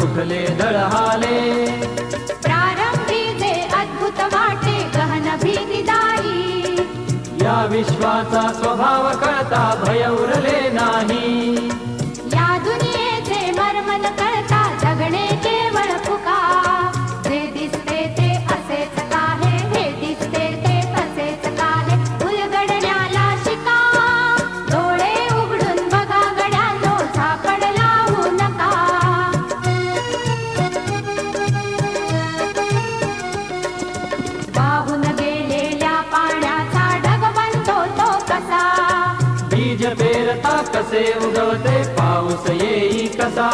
कुठले दळहाले. प्रारंभी जे अद्भुत वाटे गहन भीतीदायी, या विश्वाचा स्वभाव कळता भय उरले नाही. या दुनियेचे मर्म न कळता जगणे केवळ फुका. जे दिसते ते असेच काहे, हे दिसते ते तसेच काहे, उलगडण्याला शिका. डोळे उघडून बघा गड्यांनो, झापड लावू नका. वाहून गेलेल्या पाण्याचा ढग बनतो तो कसा. बीज पेरता कसे उगवते पाऊस येई कसा.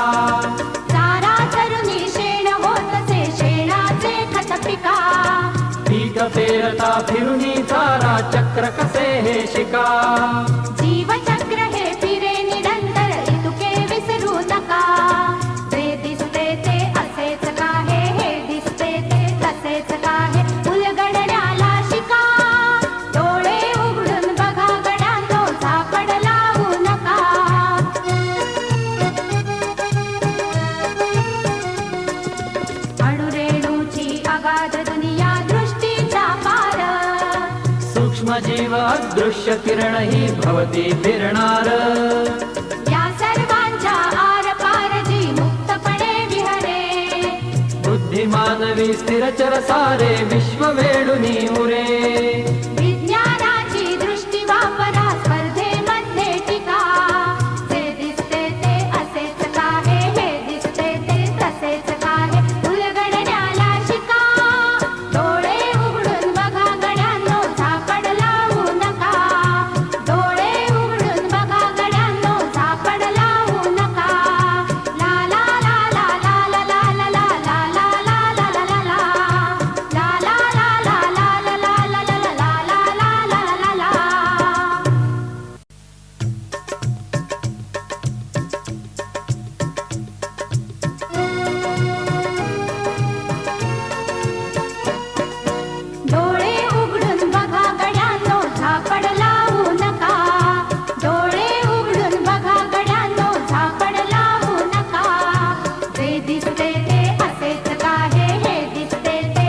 चारा चरुनी शेण होतसे शेणाचे खत पिका. पीक पेरता फिरुनी चारा चक्र कसे हे शिका. जीवचक्र हे फिरे निरंतर इतुके विसरू नका. जे दिसते ते असेच काहे, हे दिसते ते तसेच काहे, उलगडण्याला शिका. डोळे उघडून बघा गड्यांनो, झापड लावू नका. अणुरेणूची अगाध दुनिया दृष्टीचा पार. सूक्ष्म जीव अदृश्य किरण ही भवती फिरणार. या सर्वांच्या आरपार जी मुक्तपणे विहरे. बुद्धिमानवी स्थिरचर सारे विश्व वेडुनी उरे.